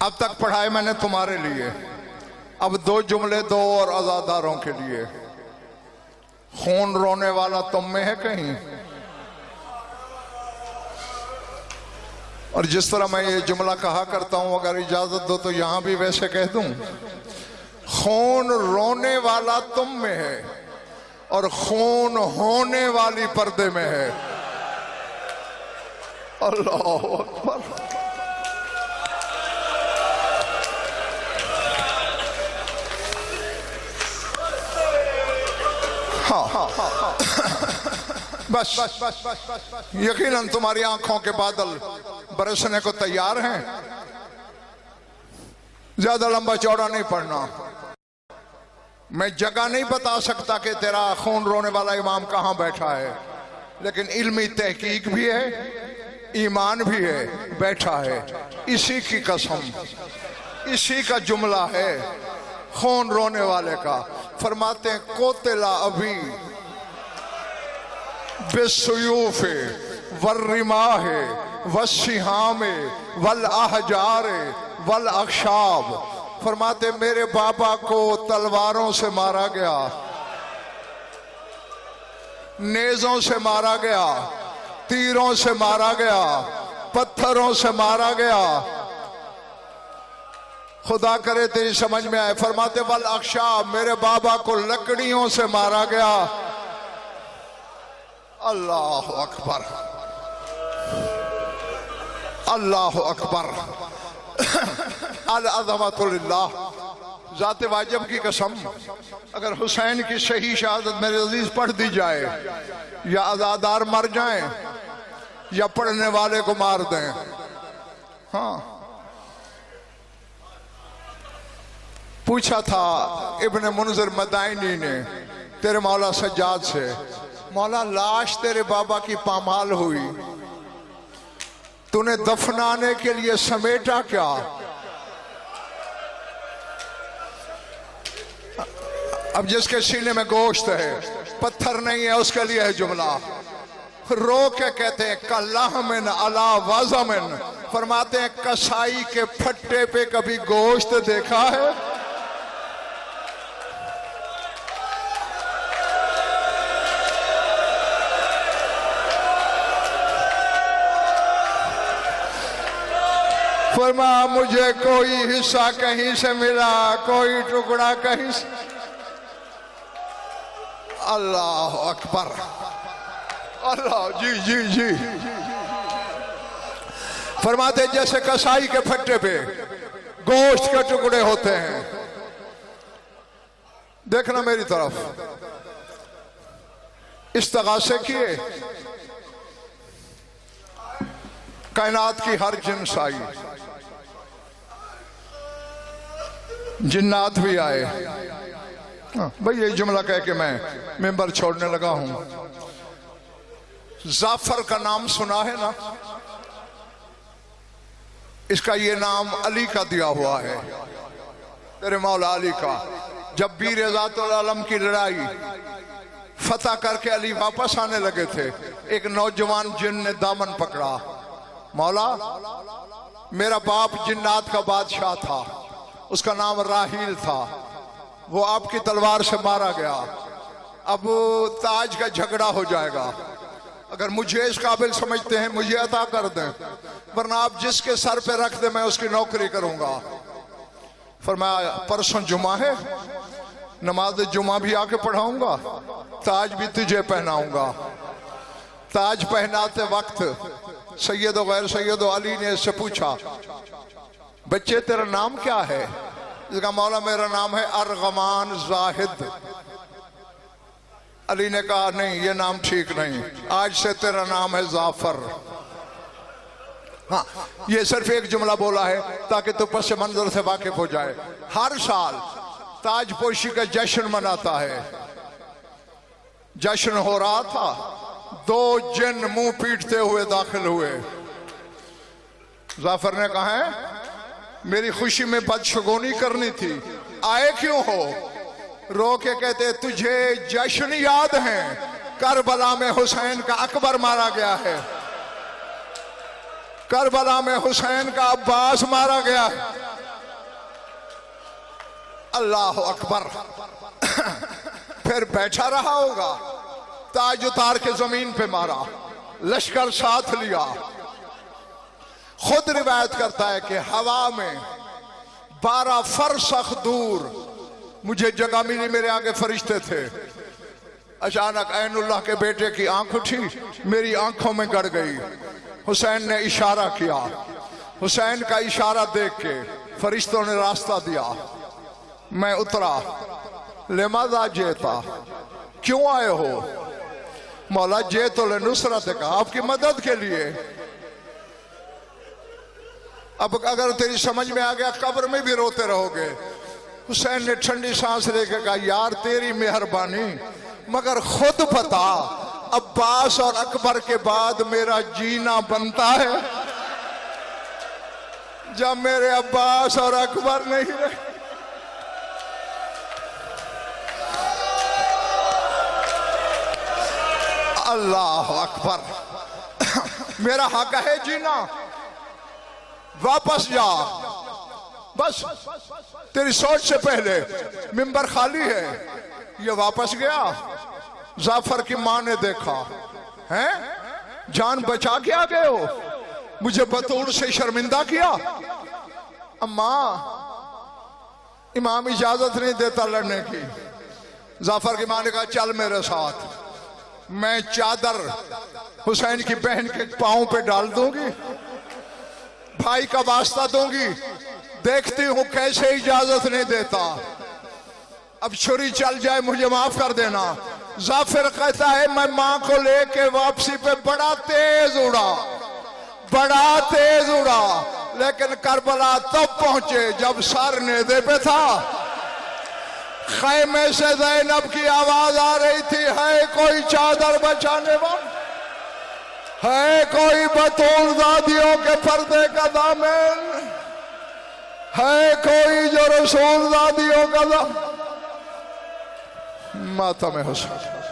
अब तक पढ़ाए मैंने तुम्हारे लिए, अब दो जुमले दो और आजादारों के लिए। खून रोने वाला तुम में है कहीं? और जिस तरह मैं ये जुमला कहा करता हूं, अगर इजाजत दो तो यहां भी वैसे कह दूं, खून रोने वाला तुम में है और खून होने वाली पर्दे में है। अल्लाह अकबर। हाँ, बस यकीनन तुम्हारी आंखों के बादल बरसने को तैयार हैं। ज्यादा लंबा चौड़ा नहीं पढ़ना। मैं जगह नहीं बता सकता कि तेरा खून रोने वाला इमाम कहां बैठा है, लेकिन इल्मी तहकीक भी है, ईमान भी है, बैठा है। इसी की कसम, इसी का जुमला है खून रोने वाले का। फरमाते हैं कोतिला अभी बेसुयूफे वर्रिमाहे वस्सिहामे वल आहजारे वल अक्षाब। फरमाते मेरे बाबा को तलवारों से मारा गया, नेज़ों से मारा गया, तीरों से मारा गया, पत्थरों से मारा गया। खुदा करे तेरी समझ में आए। फरमाते वल अक्षाब, मेरे बाबा को लकड़ियों से मारा गया। अल्लाह अकबर, अल्लाह अकबर। अल अज़मतु लिल्लाह। ज़ाते वाजिब की कसम, अगर हुसैन की सही शहादत मेरे अजीज पढ़ दी जाए, या आज़ादार मर जाएं या पढ़ने वाले को मार दें। हाँ, पूछा था इब्ने मुनज़िर मदाइनी ने तेरे मौला सज्जाद से, मौला लाश तेरे बाबा की पामाल हुई, तूने दफनाने के लिए समेटा क्या? अब जिसके सीने में गोश्त है, पत्थर नहीं है, उसके लिए है जुमला। रो के कहते हैं कल्लाहमिन अला वाज़मिन। फरमाते हैं कसाई के फट्टे पे कभी गोश्त देखा है? फरमा मुझे कोई हिस्सा कहीं से मिला, कोई टुकड़ा कहीं से। अल्लाह अकबर, अल्लाह जी जी जी। फरमाते जैसे कसाई के फट्टे पे गोश्त के टुकड़े होते हैं। देखना मेरी तरफ, इस्तगासे किए, कायनात की हर जिन्स आई, जिन्नात भी आए। भाई ये जुमला कह के मैं मेंबर छोड़ने लगा हूं। जाफर का नाम सुना है ना? इसका ये नाम अली का दिया हुआ है, तेरे मौला अली का। जब बीर ज़ातुल आलम की लड़ाई फतह करके अली वापस आने लगे थे, एक नौजवान जिन ने दामन पकड़ा, मौला मेरा बाप जिन्नात का बादशाह था, उसका नाम राहील था, वो आपकी तलवार से मारा गया, अब ताज का झगड़ा हो जाएगा, अगर मुझे इस काबिल समझते हैं मुझे अता कर दें, वरना आप जिसके सर पे रख दे मैं उसकी नौकरी करूंगा। फरमाया परसों जुमा है, नमाज जुमा भी आके पढ़ाऊंगा, ताज भी तुझे पहनाऊंगा। ताज पहनाते वक्त सैयद गैर सैयद अली ने इससे पूछा, बच्चे तेरा नाम क्या है? इसका मौला मेरा नाम है अरगमान जाहिद। अली ने कहा नहीं ये नाम ठीक नहीं, आज से तेरा नाम है जाफर। हाँ, ये सिर्फ एक जुमला बोला है ताकि तू पस मंजर से वाकिफ हो जाए। हर साल ताजपोशी का जश्न मनाता है। जश्न हो रहा था, दो जिन मुंह पीटते हुए दाखिल हुए। जाफर ने कहा है मेरी खुशी में बदशगुनी करनी थी, आए क्यों हो? रो के कहते तुझे जश्न याद है, करबला में हुसैन का अकबर मारा गया है। करबला में हुसैन का अब्बास मारा गया। अल्लाह अकबर। फिर बैठा रहा होगा, ताज उतार के जमीन पे मारा, लश्कर साथ लिया। खुद रिवायत करता है कि हवा में 12 फरसख दूर मुझे जगह मिली, मेरे आगे फरिश्ते थे। अचानक ऐनुल्लाह के बेटे की आंख उठी, मेरी आंखों में गड़ गई। हुसैन ने इशारा किया, हुसैन का इशारा देख के फरिश्तों ने रास्ता दिया। मैं उतरा। लिमाज़ा जेता, क्यों आए हो? मौला जे तो ले नुसरत का, आपकी मदद के लिए। अब अगर तेरी समझ में आ गया कब्र में भी रोते रहोगे। हुसैन ने ठंडी सांस लेकर कहा, यार तेरी मेहरबानी, मगर खुद बता अब्बास और अकबर के बाद मेरा जीना बनता है जब मेरे अब्बास और अकबर नहीं रहे। अल्लाह अकबर। मेरा हक है जीना, वापस जा। बस तेरी सोच से पहले मिंबर खाली है। ये वापस गया। जाफर की मां ने देखा, हैं जान बचा के आ गए हो, मुझे बतूल से शर्मिंदा किया। अम्मा, इमाम इजाजत नहीं देता लड़ने की। जाफर की मां ने कहा, चल मेरे साथ, मैं चादर हुसैन की बहन के पांव पे डाल दूंगी, भाई का वास्ता दूंगी, देखती हूं कैसे इजाजत नहीं देता। अब छुरी चल जाए मुझे माफ कर देना। जाफिर कहता है, मैं मां को लेके वापसी पे बड़ा तेज उड़ा, बड़ा तेज उड़ा, लेकिन करबला तब पहुंचे जब सर नेज़े पे था। खैमे से ज़ैनब की आवाज आ रही थी, है कोई चादर बचाने वाला, है कोई बतूल दादियों के पर्दे का दामन, है कोई जो रसूल दादियों का दामन। माता में हुसैन।